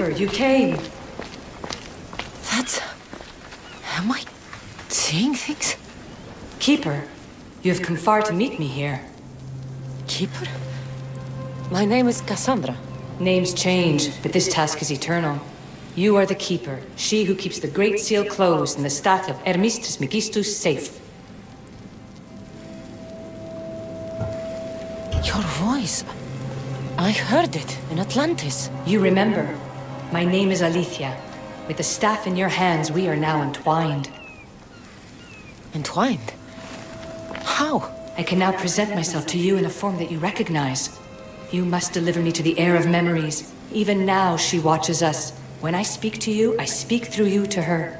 Keeper, you came! That's... Am I seeing things? Keeper, you have come far to meet me here. Keeper? My name is Cassandra. Names change, but this task is eternal. You are the Keeper, she who keeps the Great Seal closed and the staff of Hermes Trismegistus safe. Your voice... I heard it in Atlantis. You remember. My name is Alethea. With the staff in your hands, we are now entwined. Entwined? How? I can now present myself to you in a form that you recognize. You must deliver me to the Heir of Memories. Even now, she watches us. When I speak to you, I speak through you to her.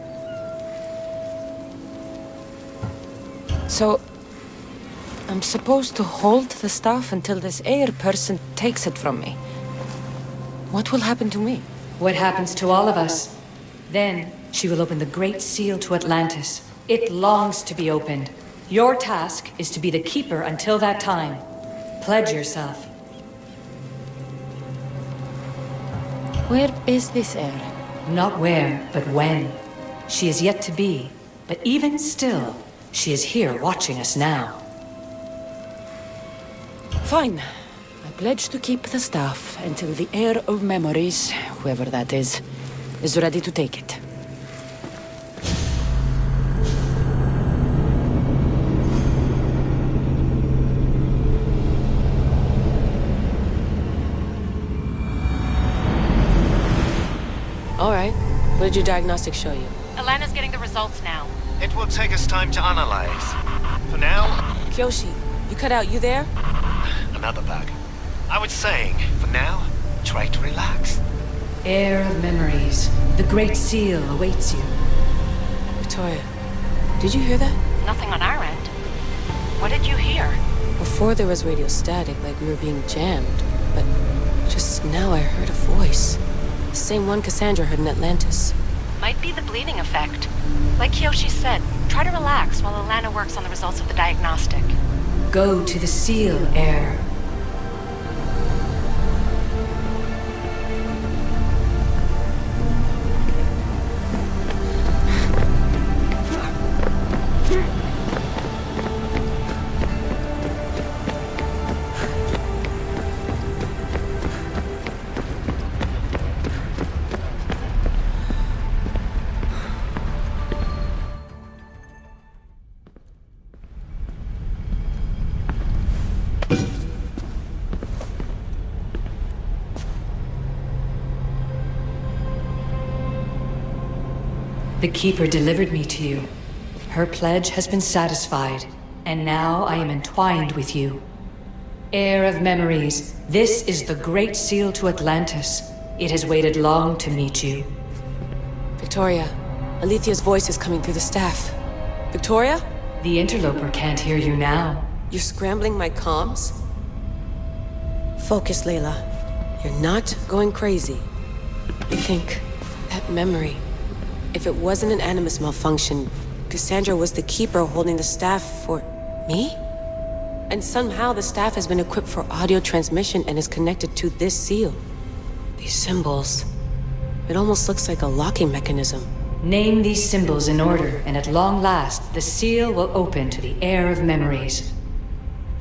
So... I'm supposed to hold the staff until this Heir person takes it from me. What will happen to me? What happens to all of us? Then, she will open the Great Seal to Atlantis. It longs to be opened. Your task is to be the Keeper until that time. Pledge yourself. Where is this Heir? Not where, but when. She is yet to be. But even still, she is here watching us now. Fine. I pledge to keep the staff until the Heir of Memories, whoever that is ready to take it. All right. What did your diagnostics show you? Alana's getting the results now. It will take us time to analyze. For now... Kyoshi, you cut out. You there? Another bug. I was saying, for now, try to relax. Heir of Memories. The Great Seal awaits you. Victoria, did you hear that? Nothing on our end. What did you hear? Before there was radio static, like we were being jammed. But just now I heard a voice. The same one Cassandra heard in Atlantis. Might be the bleeding effect. Like Kyoshi said, try to relax while Alana works on the results of the diagnostic. Go to the Seal, Heir. The Keeper delivered me to you. Her pledge has been satisfied, and now I am entwined with you. Heir of Memories, this is the Great Seal to Atlantis. It has waited long to meet you. Victoria, Alethea's voice is coming through the staff. Victoria? The interloper can't hear you now. You're scrambling my comms? Focus, Layla. You're not going crazy. I think that memory... If it wasn't an Animus malfunction, Cassandra was the Keeper holding the staff for... me? And somehow the staff has been equipped for audio transmission and is connected to this seal. These symbols... It almost looks like a locking mechanism. Name these symbols in order, and at long last, the seal will open to the Heir of Memories.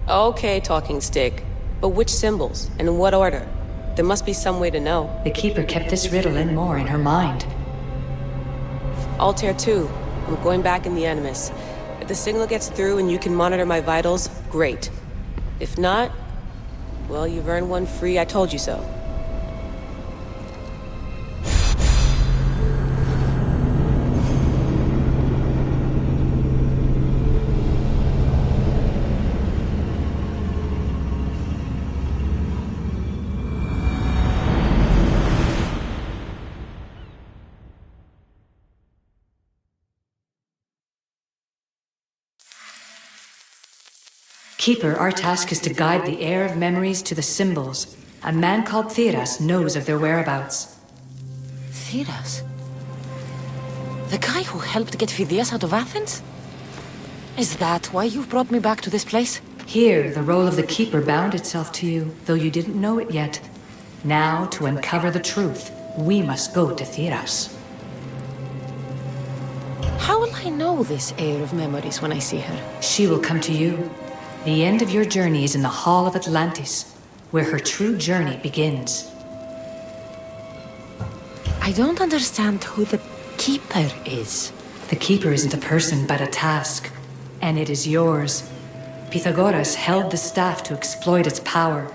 Okay, talking stick. But which symbols? And in what order? There must be some way to know. The Keeper kept this riddle and more in her mind. Altair 2, I'm going back in the Animus. If the signal gets through and you can monitor my vitals, great. If not, well, you've earned one free I told you so. Keeper, our task is to guide the Heir of Memories to the symbols. A man called Theras knows of their whereabouts. Theras? The guy who helped get Phidias out of Athens? Is that why you've brought me back to this place? Here, the role of the Keeper bound itself to you, though you didn't know it yet. Now, to uncover the truth, We must go to Theras. How will I know this Heir of Memories when I see her? She will come to you. The end of your journey is in the Hall of Atlantis, where her true journey begins. I don't understand who the Keeper is. The Keeper isn't a person, but a task. And it is yours. Pythagoras held the staff to exploit its power.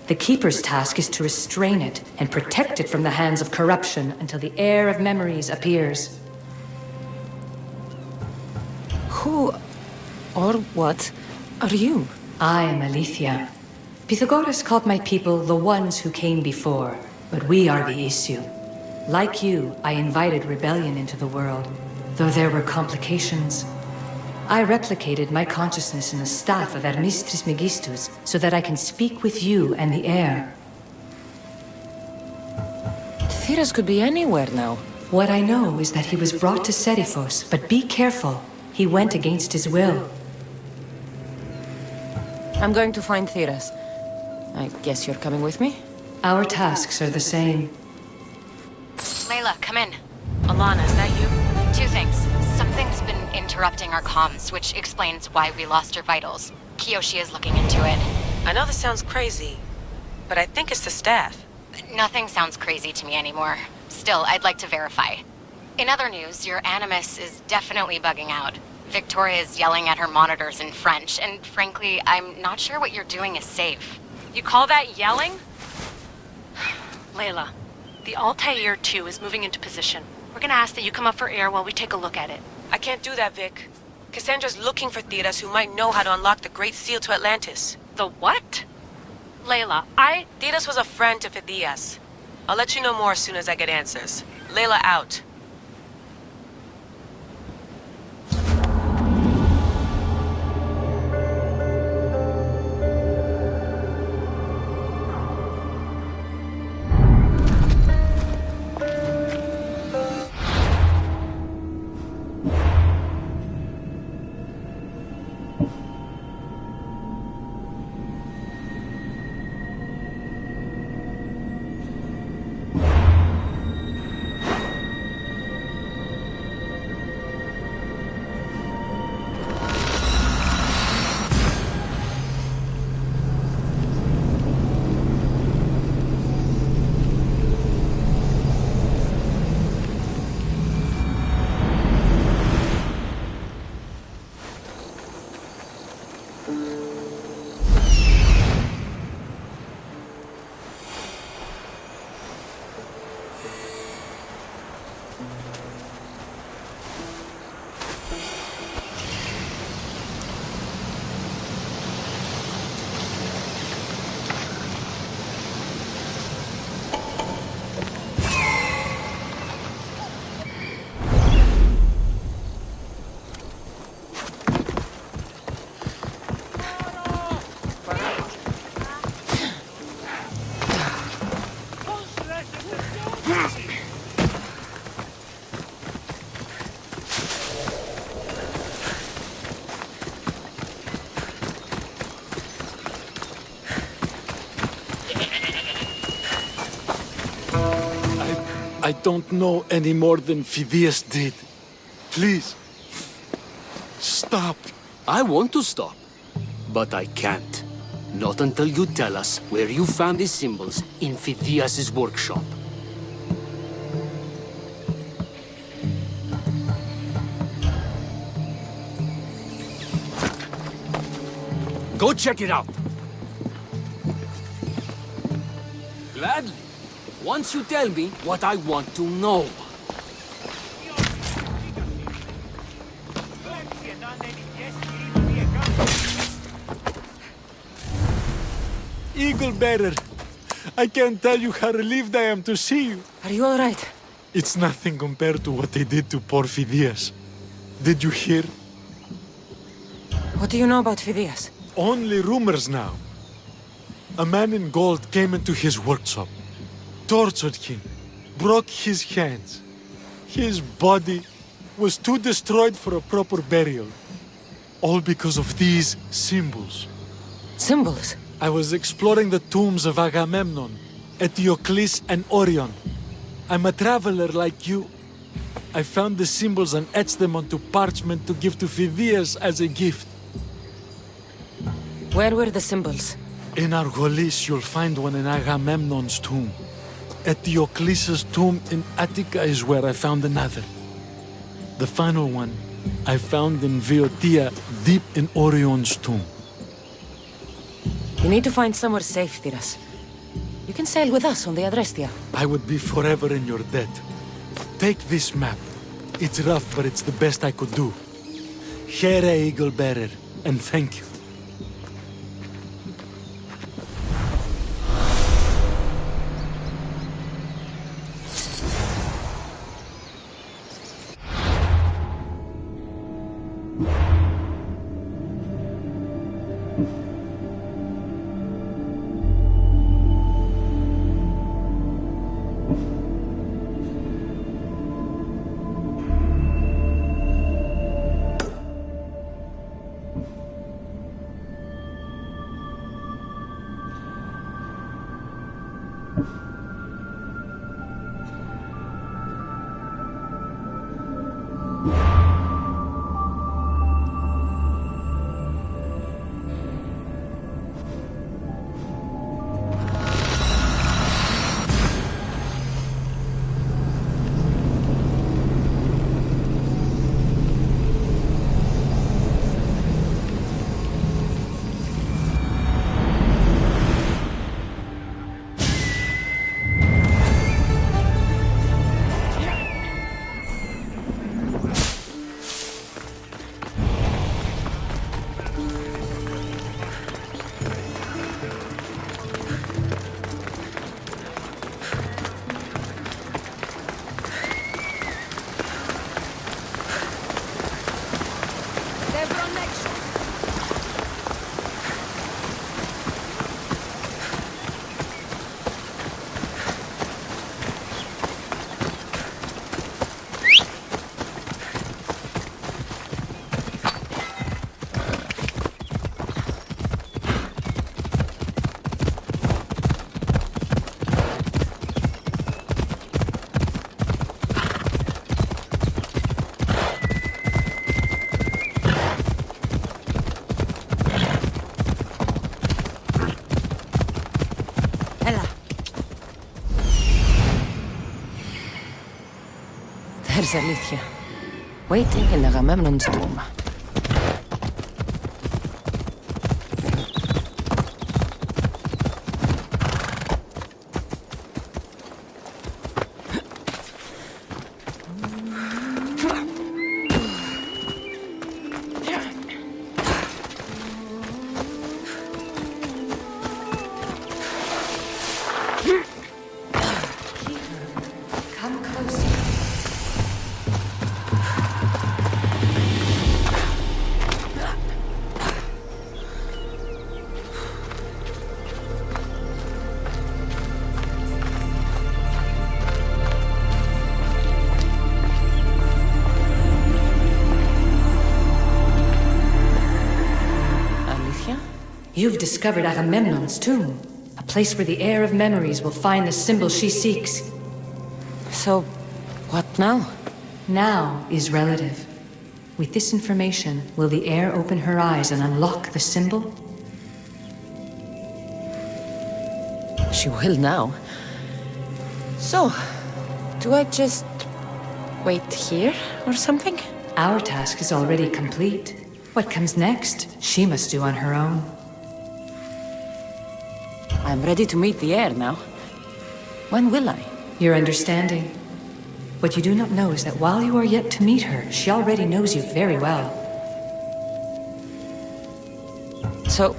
The Keeper's task is to restrain it and protect it from the hands of corruption until the Heir of Memories appears. Who or what are you? I am Aletheia. Pythagoras called my people the ones who came before, but we are the issue. Like you, I invited rebellion into the world, though there were complications. I replicated my consciousness in the staff of Hermes Trismegistus so that I can speak with you and the Heir. Theras could be anywhere now. What I know is that he was brought to Seriphos, but be careful. He went against his will. I'm going to find Theras. I guess you're coming with me? Our tasks are the same. Layla, come in. Alana, is that you? Two things. Something's been interrupting our comms, which explains why we lost your vitals. Kiyoshi is looking into it. I know this sounds crazy, but I think it's the staff. Nothing sounds crazy to me anymore. Still, I'd like to verify. In other news, your Animus is definitely bugging out. Victoria is yelling at her monitors in French, and frankly, I'm not sure what you're doing is safe. You call that yelling? Layla, the Altair 2 is moving into position. We're gonna ask that you come up for air while we take a look at it. I can't do that, Vic. Cassandra's looking for Theras who might know how to unlock the Great Seal to Atlantis. The what? Layla, Theras was a friend to Phidias. I'll let you know more as soon as I get answers. Layla out. I don't know any more than Phidias did. Please, stop. I want to stop, but I can't. Not until you tell us where you found these symbols in Phidias' workshop. Go check it out. Gladly. Once you tell me what I want to know. Eagle Bearer, I can't tell you how relieved I am to see you. Are you all right? It's nothing compared to what they did to poor Phidias. Did you hear? What do you know about Phidias? Only rumors now. A man in gold came into his workshop, tortured him, broke his hands. His body was too destroyed for a proper burial. All because of these symbols. Symbols? I was exploring the tombs of Agamemnon, Eteocles, and Orion. I'm a traveler like you. I found the symbols and etched them onto parchment to give to Phidias as a gift. Where were the symbols? In Argolis, you'll find one in Agamemnon's tomb. At Diocles's tomb in Attica is where I found another. The final one I found in Viotia, deep in Orion's tomb. You need to find somewhere safe, Thiras. You can sail with us on the Adrestia. I would be forever in your debt. Take this map. It's rough, but it's the best I could do. Heir, Eagle Bearer, and thank you. There's Alethea, waiting in Agamemnon's tomb. Come closer. You've discovered Agamemnon's tomb, a place where the Heir of Memories will find the symbol she seeks. So, what now? Now is relative. With this information, will the Heir open her eyes and unlock the symbol? She will now. So, do I just wait here or something? Our task is already complete. What comes next, she must do on her own. I'm ready to meet the Heir now. When will I? Your understanding. What you do not know is that while you are yet to meet her, she already knows you very well. So,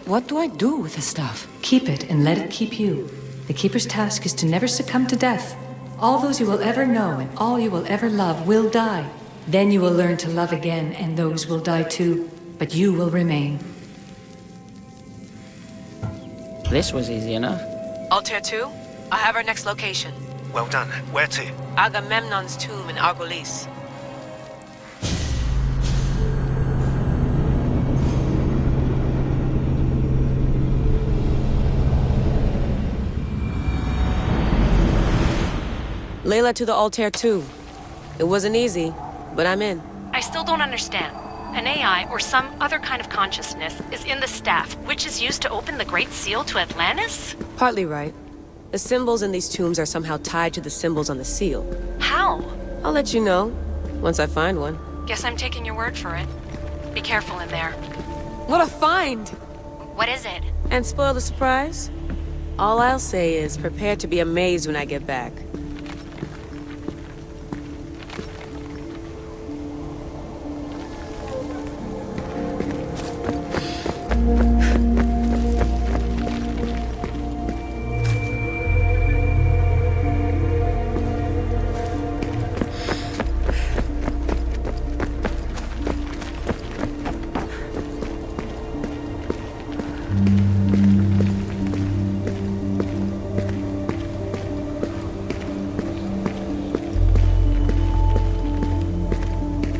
what do I do with the stuff? Keep it and let it keep you. The Keeper's task is to never succumb to death. All those you will ever know and all you will ever love will die. Then you will learn to love again, and those will die too. But you will remain. This was easy enough. Altair 2, I have our next location. Well done. Where to? Agamemnon's tomb in Argolis. Layla to the Altair 2. It wasn't easy, but I'm in. I still don't understand. An AI or some other kind of consciousness is in the staff, which is used to open the Great Seal to Atlantis? Partly right. The symbols in these tombs are somehow tied to the symbols on the seal. How? I'll let you know, once I find one. Guess I'm taking your word for it. Be careful in there. What a find! What is it? And spoil the surprise? All I'll say is prepare to be amazed when I get back.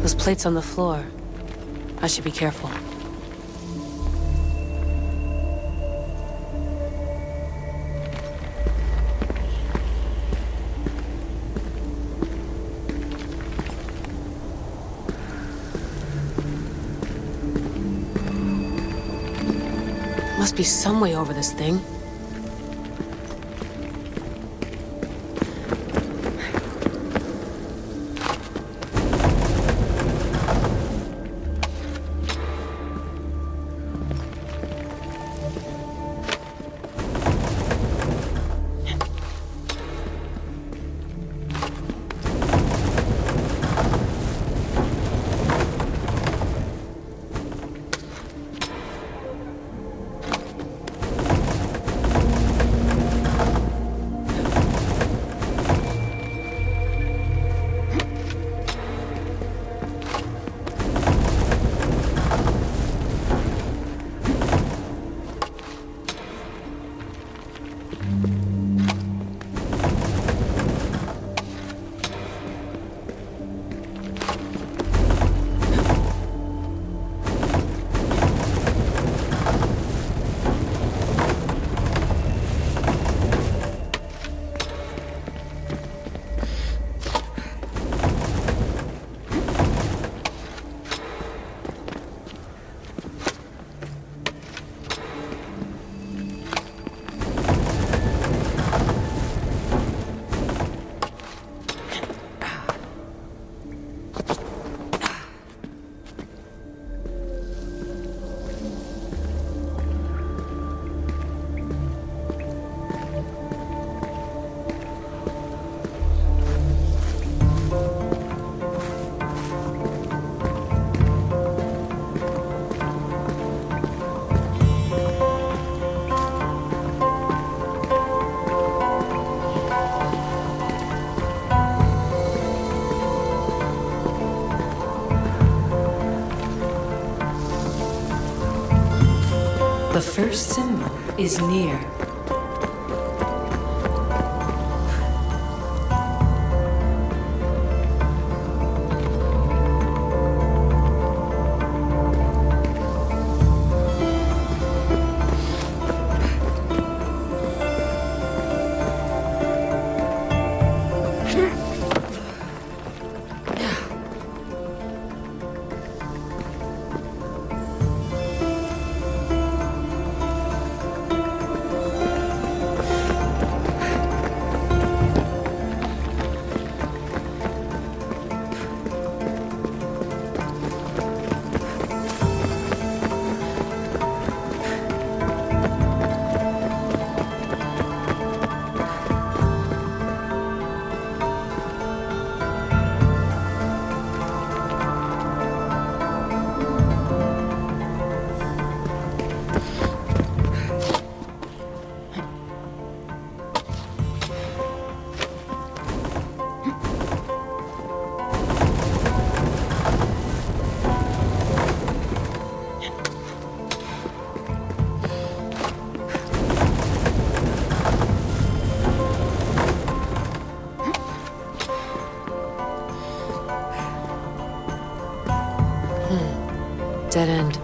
Those plates on the floor. I should be careful. Must be some way over this thing. The first symbol is near. Dead end.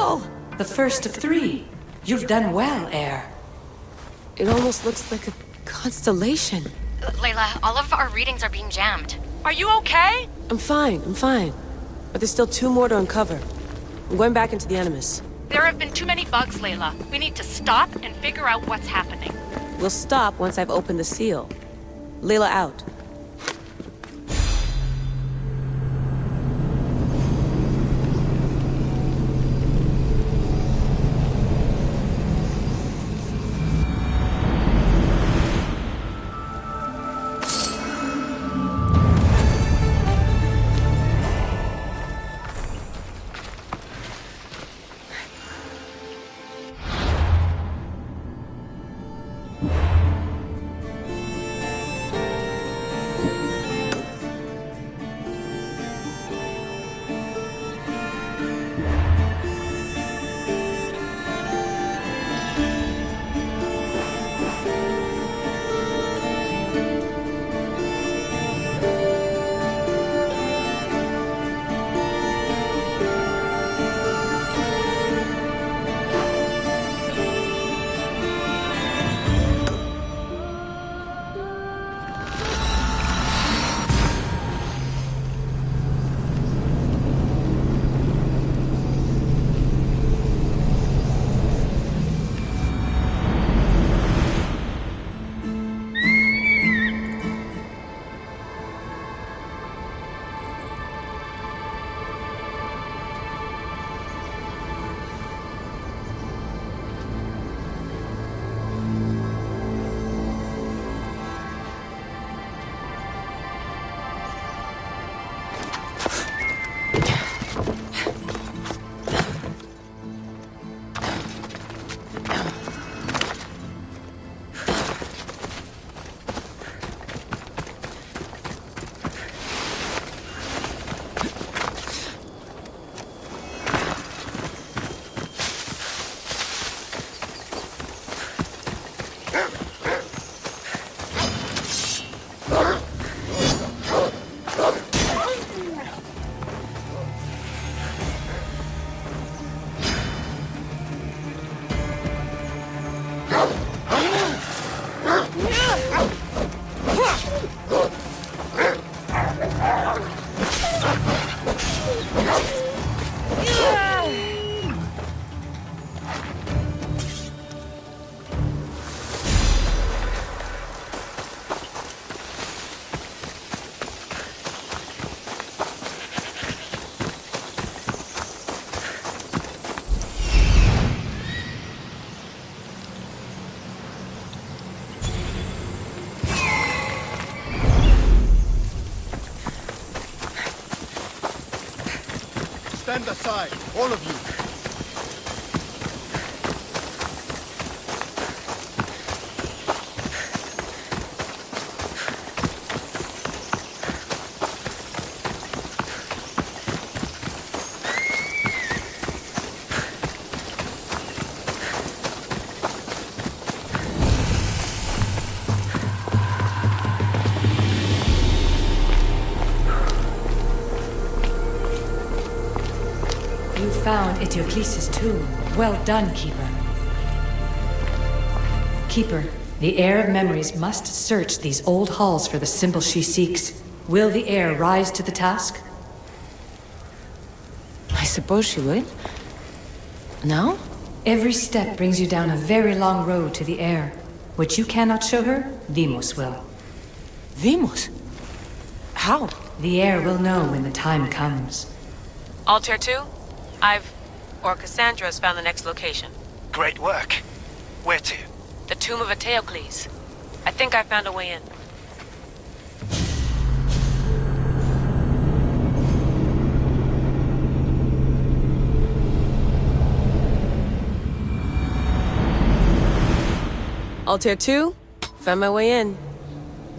No! The first of 3. You've done well, Heir. It almost looks like a constellation. Layla, all of our readings are being jammed. Are you okay? I'm fine. But there's still 2 more to uncover. I'm going back into the Animus. There have been too many bugs, Layla. We need to stop and figure out what's happening. We'll stop once I've opened the seal. Layla out. Stand aside, all of you. Found Eteocles' tomb. Well done, Keeper. Keeper, the Heir of Memories must search these old halls for the symbol she seeks. Will the Heir rise to the task? I suppose she would. No? Every step brings you down a very long road to the Heir. What you cannot show her, Deimos will. Deimos? How? The Heir will know when the time comes. Altair 2? Cassandra's found the next location. Great work. Where to? The tomb of Eteocles. I think I found a way in. Altair 2? Found my way in.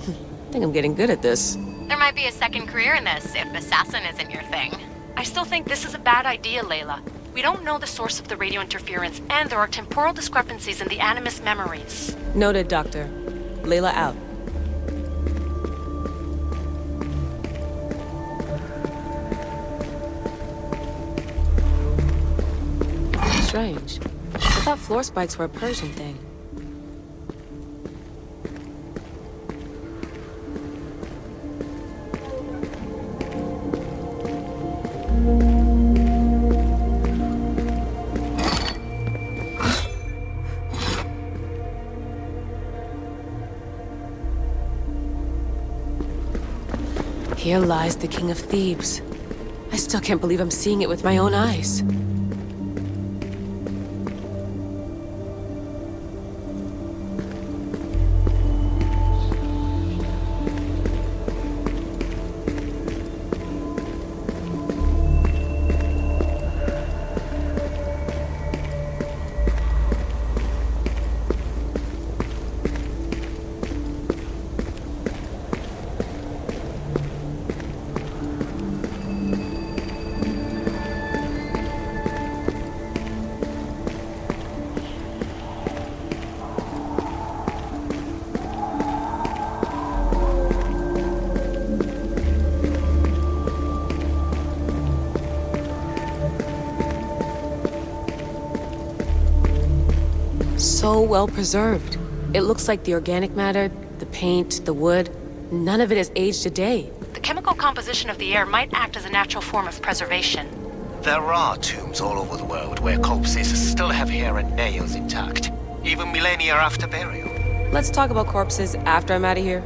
I think I'm getting good at this. There might be a second career in this if assassin isn't your thing. I still think this is a bad idea, Layla. We don't know the source of the radio interference, and there are temporal discrepancies in the Animus memories. Noted, Doctor. Layla out. strange. I thought floor spikes were a Persian thing. Here lies the King of Thebes. I still can't believe I'm seeing it with my own eyes. So well preserved. It looks like the organic matter, the paint, the wood, none of it has aged a day. The chemical composition of the air might act as a natural form of preservation. There are tombs all over the world where corpses still have hair and nails intact, even millennia after burial. Let's talk about corpses after I'm out of here.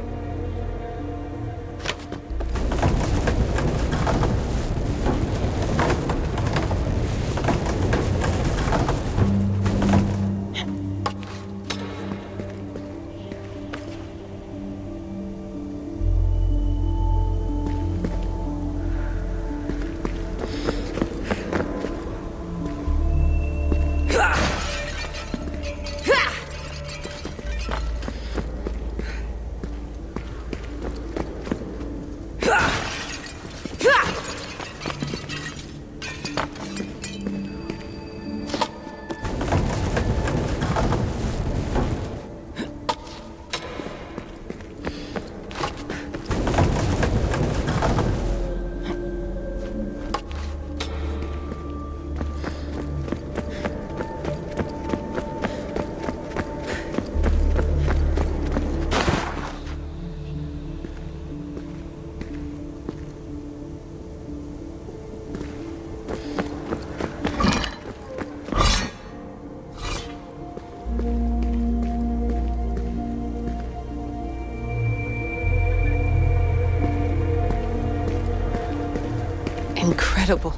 Incredible.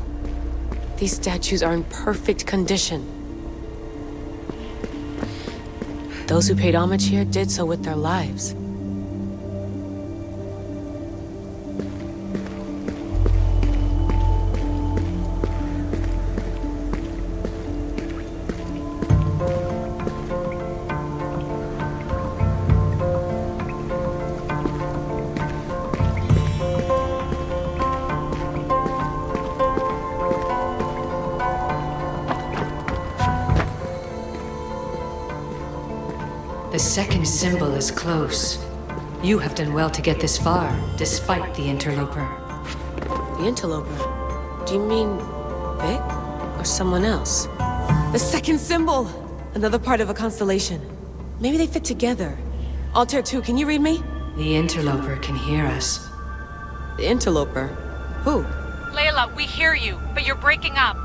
These statues are in perfect condition. Those who paid homage here did so with their lives. The second symbol is close. You have done well to get this far, despite the interloper. The interloper? Do you mean Vic? Or someone else? The second symbol! Another part of a constellation. Maybe they fit together. Altair 2, can you read me? The interloper can hear us. The interloper? Who? Layla, we hear you, but you're breaking up.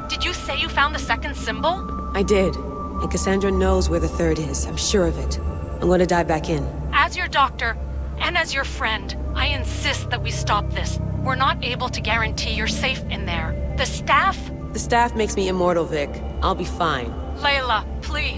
Did you say you found the second symbol? I did. And Cassandra knows where the third is. I'm sure of it. I'm going to dive back in. As your doctor, and as your friend, I insist that we stop this. We're not able to guarantee you're safe in there. The staff? The staff makes me immortal, Vic. I'll be fine. Layla, please.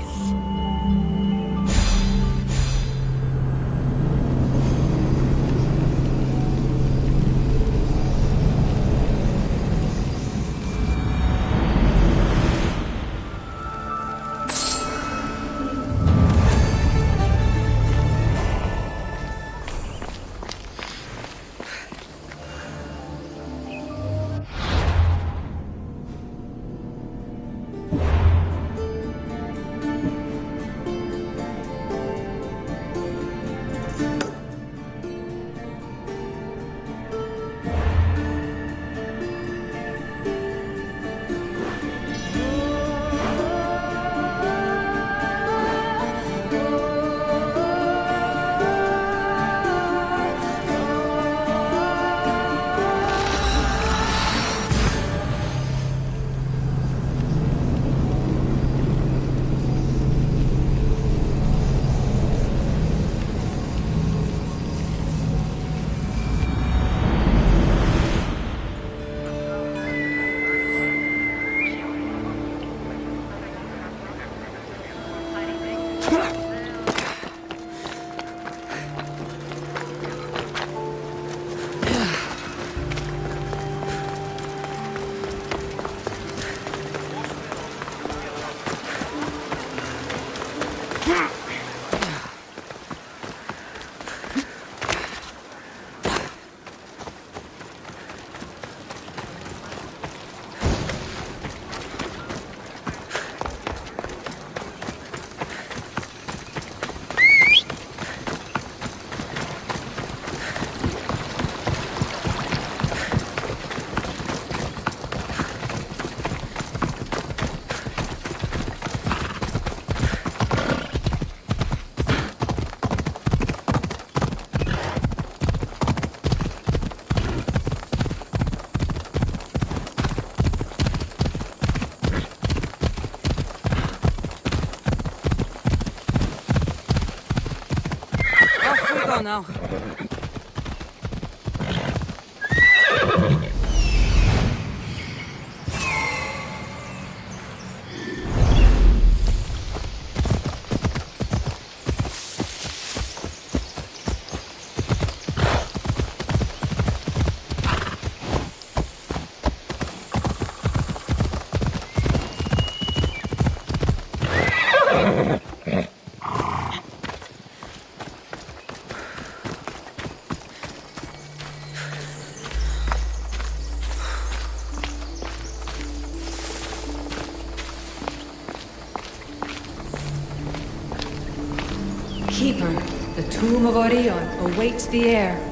Keeper, the tomb of Orion awaits the heir.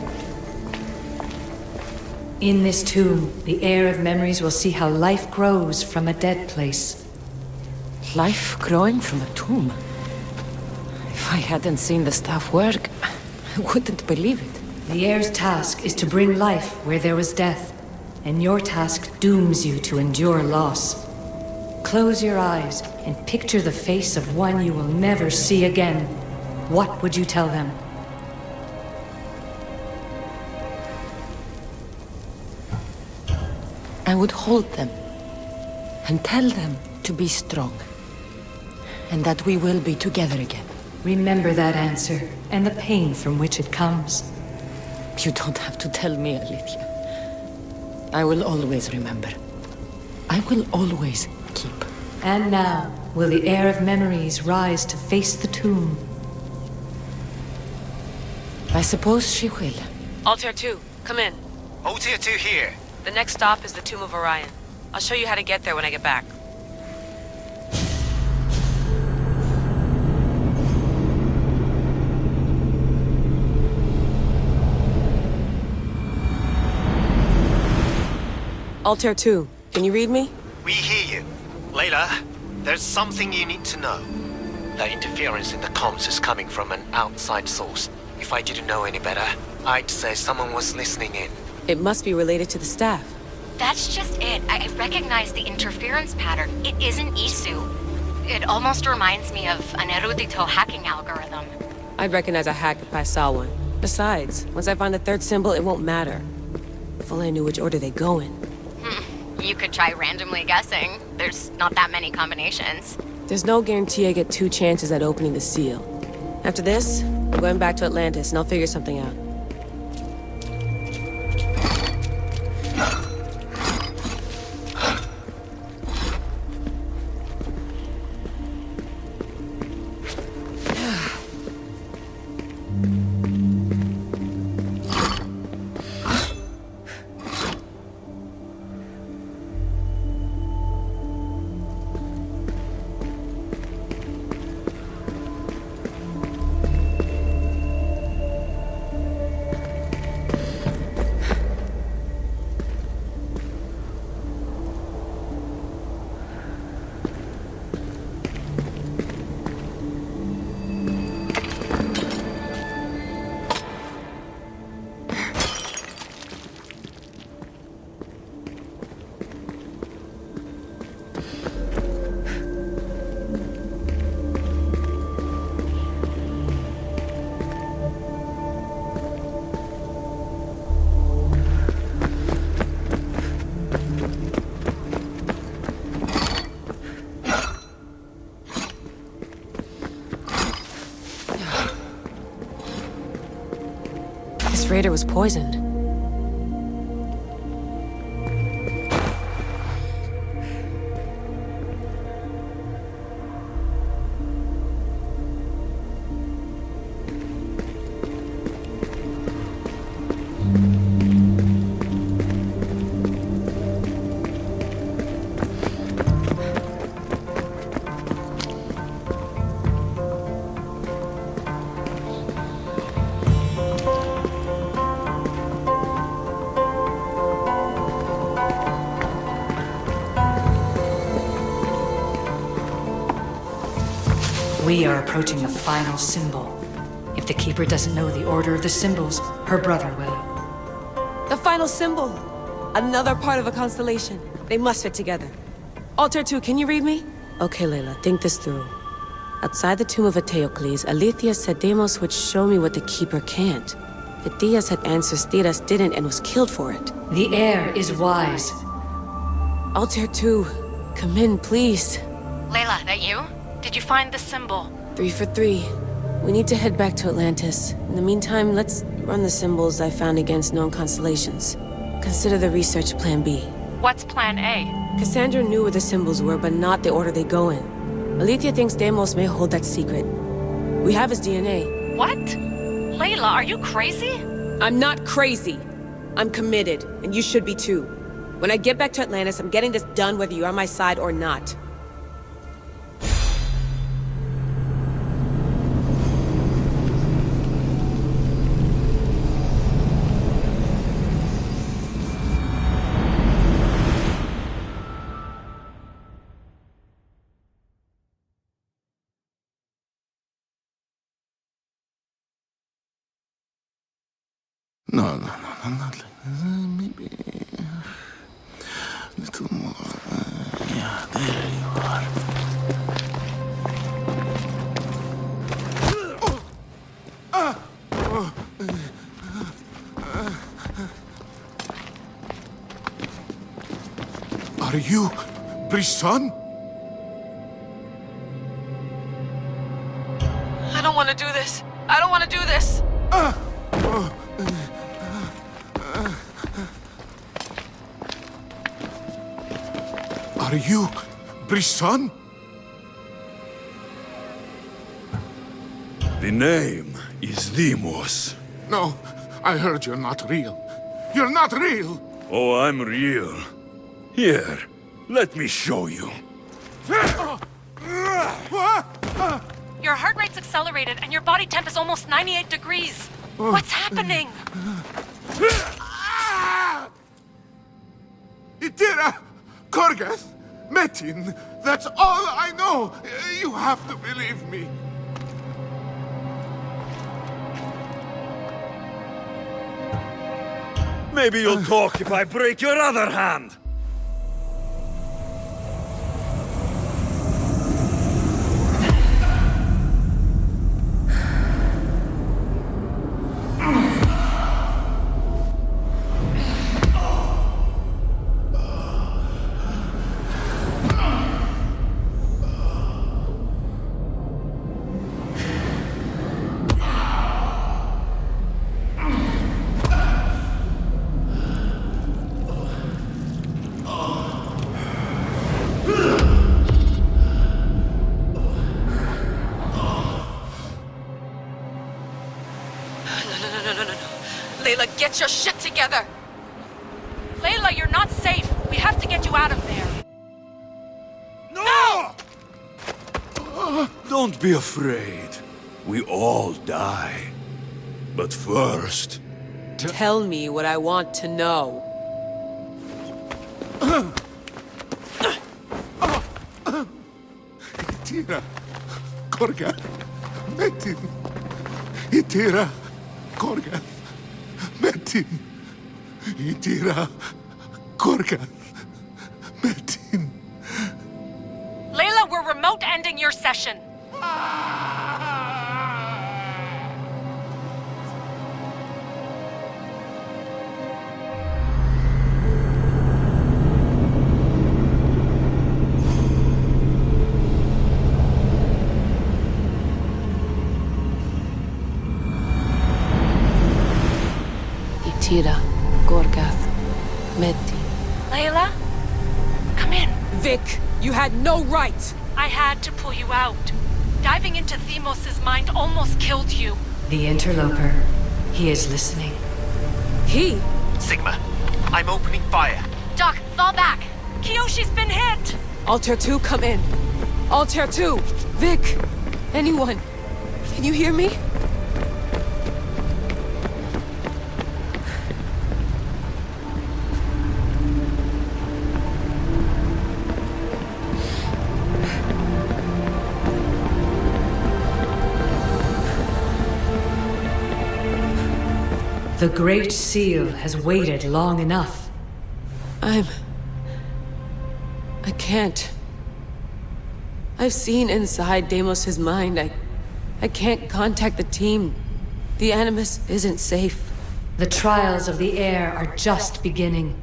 In this tomb, the heir of memories will see how life grows from a dead place. Life growing from a tomb? If I hadn't seen the staff work, I wouldn't believe it. The heir's task is to bring life where there was death, and your task dooms you to endure loss. Close your eyes and picture the face of one you will never see again. What would you tell them? I would hold them and tell them to be strong, and that we will be together again. Remember that answer, and the pain from which it comes. You don't have to tell me, Alethea. I will always remember. I will always keep. And now, will the heir of memories rise to face the tomb? I suppose she will. Altair 2, come in. Altair 2 here. The next stop is the Tomb of Orion. I'll show you how to get there when I get back. Altair 2, can you read me? We hear you. Layla, there's something you need to know. The interference in the comms is coming from an outside source. If I didn't know any better, I'd say someone was listening in. It must be related to the staff. That's just it. I recognize the interference pattern. It isn't Isu. It almost reminds me of an erudito hacking algorithm. I'd recognize a hack if I saw one. Besides, once I find the third symbol, it won't matter. If only I knew which order they go in. You could try randomly guessing. There's not that many combinations. There's no guarantee I get 2 chances at opening the seal. After this, I'm going back to Atlantis and I'll figure something out. This raider was poisoned. We are approaching the final symbol. If the Keeper doesn't know the order of the symbols, her brother will. The final symbol! Another part of a constellation. They must fit together. Altair 2, can you read me? Okay, Layla, think this through. Outside the tomb of Eteocles, Alethea said Deimos would show me what the Keeper can't. If Diaz had answers, Theras didn't and was killed for it. The heir is wise. Altair 2, come in, please. Layla, that you? Did you find the symbol? 3 for 3. We need to head back to Atlantis. In the meantime, let's run the symbols I found against known constellations. Consider the research Plan B. What's Plan A? Cassandra knew where the symbols were, but not the order they go in. Alethea thinks Deimos may hold that secret. We have his DNA. What? Layla, are you crazy? I'm not crazy. I'm committed, and you should be too. When I get back to Atlantis, I'm getting this done whether you're on my side or not. No, not like this. Maybe a little more. Yeah, there you are. Are you Brisson? I don't want to do this. I don't want to do this. Are you Brisson? The name is Deimos. No, I heard you're not real. You're not real! Oh, I'm real. Here, let me show you. Your heart rate's accelerated and your body temp is almost 98 degrees. What's happening? Itira! Korgath! Metin! That's all I know! You have to believe me. Maybe you'll talk if I break your other hand. Layla, get your shit together! Layla, you're not safe. We have to get you out of there. No! Don't be afraid. We all die. But first... Tell me what I want to know. Itira! Korgath! Metin! Itira! Korgath! Metin! Itira! Korgath! Metin! Layla, we're remote ending your session. Itira, Korgath, Metin. Layla, come in. Vic, you had no right! I had to pull you out. Diving into Deimos' mind almost killed you. The interloper. He is listening. He? Sigma, I'm opening fire. Doc, fall back. Kiyoshi's been hit. Altair 2, come in. Altair 2! Vic! Anyone? Can you hear me? The Great Seal has waited long enough. I can't. I've seen inside Deimos' mind. I can't contact the team. The Animus isn't safe. The trials of the Heir are just beginning.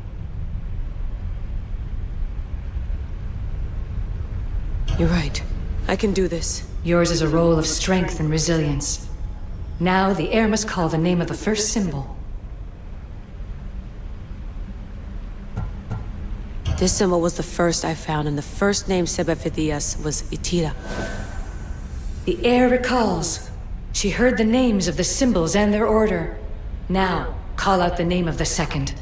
You're right. I can do this. Yours is a role of strength and resilience. Now the Heir must call the name of the first symbol. This symbol was the first I found, and the first name Sebefithias was Itira. The Heir recalls. She heard the names of the symbols and their order. Now, call out the name of the second.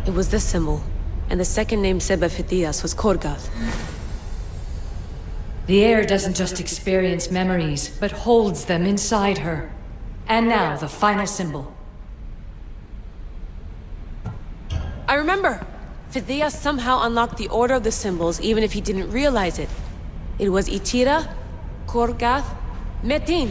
It was this symbol, and the second name Sebefithias was Korgath. The Heir doesn't just experience memories, but holds them inside her. And now, the final symbol. I remember! Fithias somehow unlocked the order of the symbols, even if he didn't realize it. It was Itira, Korgath, Metin.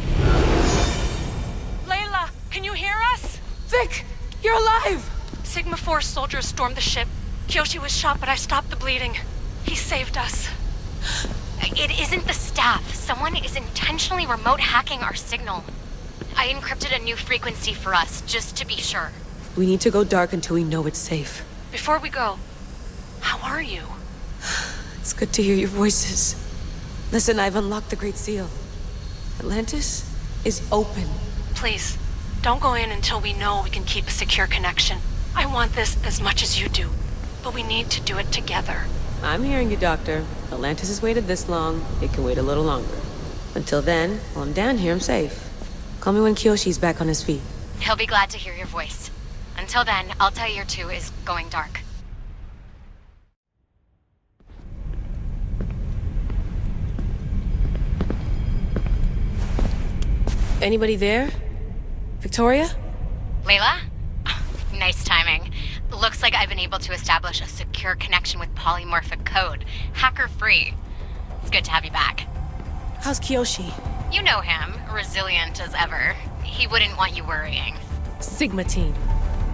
Vic! You're alive! Sigma 4 soldiers stormed the ship. Kyoshi was shot, but I stopped the bleeding. He saved us. It isn't the staff. Someone is intentionally remote hacking our signal. I encrypted a new frequency for us, just to be sure. We need to go dark until we know it's safe. Before we go, how are you? It's good to hear your voices. Listen, I've unlocked the Great Seal. Atlantis is open. Please, don't go in until we know we can keep a secure connection. I want this as much as you do, but we need to do it together. I'm hearing you, Doctor. Atlantis has waited this long. It can wait a little longer. Until then, while I'm down here, I'm safe. Call me when Kyoshi's back on his feet. He'll be glad to hear your voice. Until then, Alta Year 2 is going dark. Anybody there? Victoria? Layla? Nice timing. Looks like I've been able to establish a secure connection with polymorphic code. Hacker-free. It's good to have you back. How's Kyoshi? You know him, resilient as ever. He wouldn't want you worrying. Sigma team.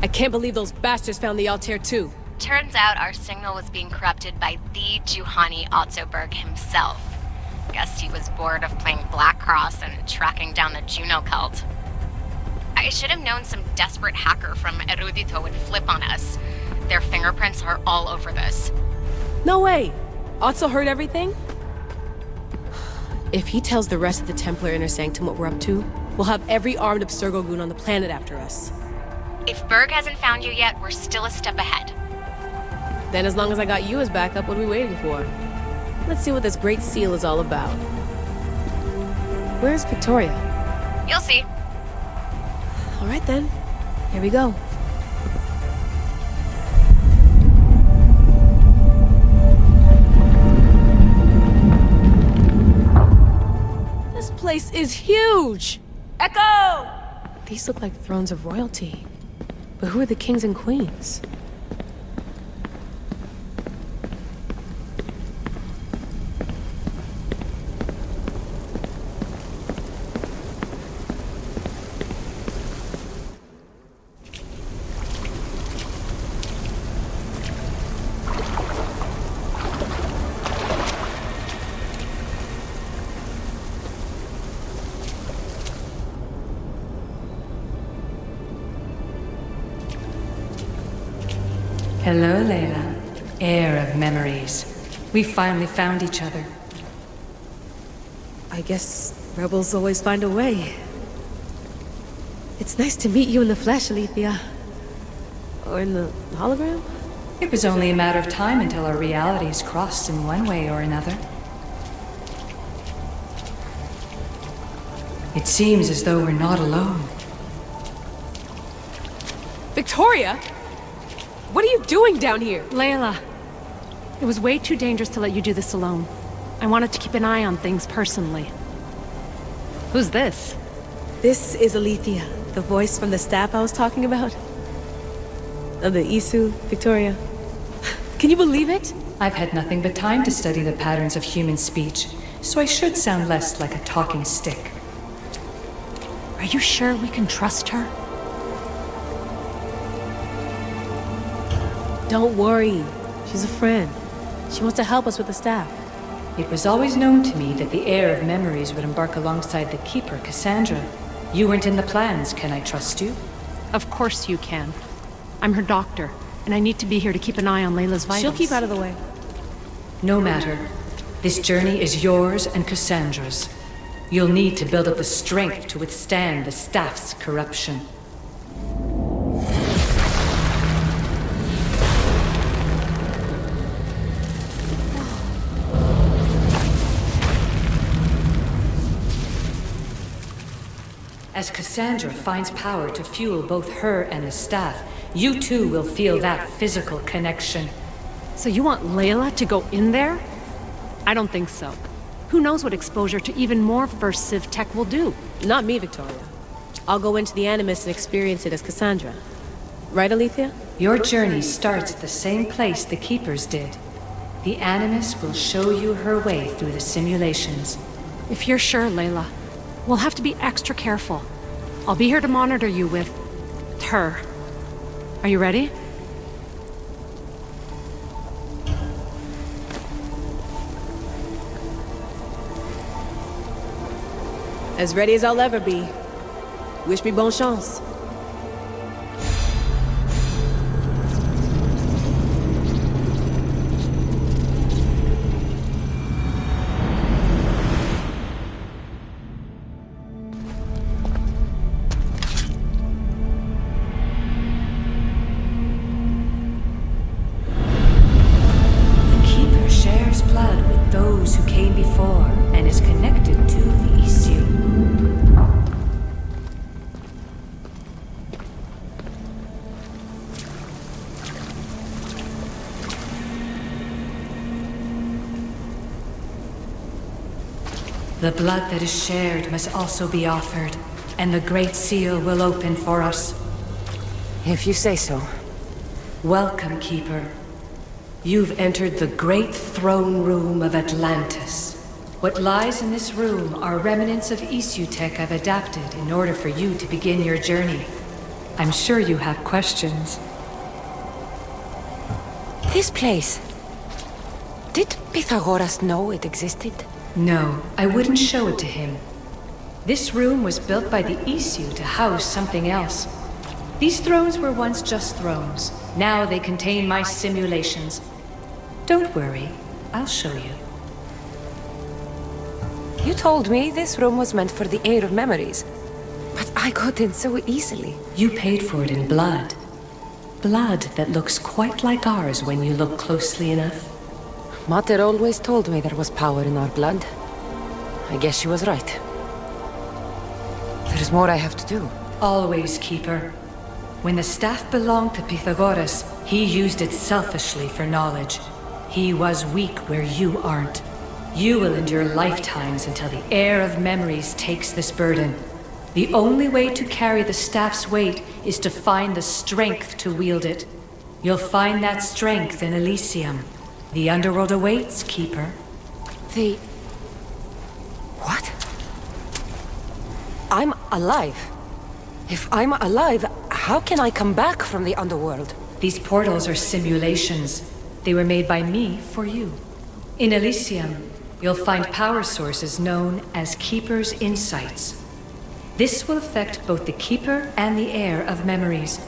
I can't believe those bastards found the Altair too. Turns out our signal was being corrupted by the Juhani Otzoberg himself. Guess he was bored of playing Black Cross and tracking down the Juno cult. I should have known some desperate hacker from Erudito would flip on us. Their fingerprints are all over this. No way! Otso heard everything? If he tells the rest of the Templar Inner Sanctum what we're up to, we'll have every armed Abstergo goon on the planet after us. If Berg hasn't found you yet, we're still a step ahead. Then as long as I got you as backup, what are we waiting for? Let's see what this Great Seal is all about. Where's Victoria? You'll see. All right then. Here we go. This place is huge! Echo! These look like thrones of royalty. But who are the kings and queens? Hello, Layla. Heir of memories. We finally found each other. I guess rebels always find a way. It's nice to meet you in the flesh, Alethea. Or in the hologram? It was only a matter of time until our realities crossed in one way or another. It seems as though we're not alone. Victoria? What are you doing down here? Layla, it was way too dangerous to let you do this alone. I wanted to keep an eye on things personally. Who's this? This is Alethea, the voice from the staff I was talking about. Of the Isu, Victoria. Can you believe it? I've had nothing but time to study the patterns of human speech, so I should sound less like a talking stick. Are you sure we can trust her? Don't worry. She's a friend. She wants to help us with the staff. It was always known to me that the heir of memories would embark alongside the Keeper, Cassandra. You weren't in the plans. Can I trust you? Of course you can. I'm her doctor, and I need to be here to keep an eye on Layla's vitals. She'll keep out of the way. No matter. This journey is yours and Cassandra's. You'll need to build up the strength to withstand the staff's corruption. As Cassandra finds power to fuel both her and the staff, you too will feel that physical connection. So you want Layla to go in there? I don't think so. Who knows what exposure to even more First Civ tech will do? Not me, Victoria. I'll go into the Animus and experience it as Cassandra. Right, Alethea? Your journey starts at the same place the Keepers did. The Animus will show you her way through the simulations. If you're sure, Layla, we'll have to be extra careful. I'll be here to monitor you with her. Are you ready? As ready as I'll ever be. Wish me bon chance. The Keeper shares blood with those who came before and is connected to the issue. The blood that is shared must also be offered, and the Great Seal will open for us. If you say so. Welcome, Keeper. You've entered the great throne room of Atlantis. What lies in this room are remnants of issue tech I've adapted in order for you to begin your journey. I'm sure you have questions. This place. Did Pythagoras know it existed? No, I wouldn't show it to him. This room was built by the issue to house something else. These thrones were once just thrones. Now they contain my simulations. Don't worry, I'll show you. You told me this room was meant for the Heir of Memories. But I got in so easily. You paid for it in blood. Blood that looks quite like ours when you look closely enough. Mater always told me there was power in our blood. I guess she was right. There's more I have to do. Always, Keeper. When the staff belonged to Pythagoras, he used it selfishly for knowledge. He was weak where you aren't. You will endure lifetimes until the Heir of Memories takes this burden. The only way to carry the staff's weight is to find the strength to wield it. You'll find that strength in Elysium. The underworld awaits, Keeper. The... what? I'm alive. If I'm alive, how can I come back from the underworld? These portals are simulations. They were made by me for you. In Elysium, you'll find power sources known as Keeper's Insights. This will affect both the Keeper and the Heir of Memories.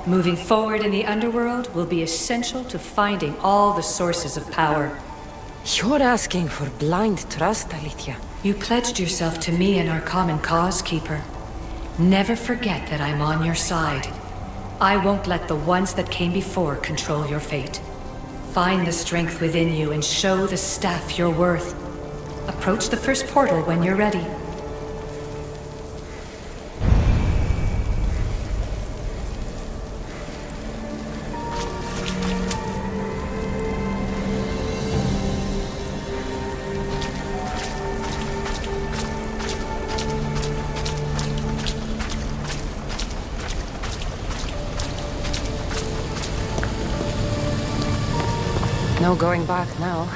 Moving forward in the underworld will be essential to finding all the sources of power. You're asking for blind trust, Alethea. You pledged yourself to me and our common cause, Keeper. Never forget that I'm on your side. I won't let the ones that came before control your fate. Find the strength within you and show the staff your worth. Approach the first portal when you're ready. No going back now.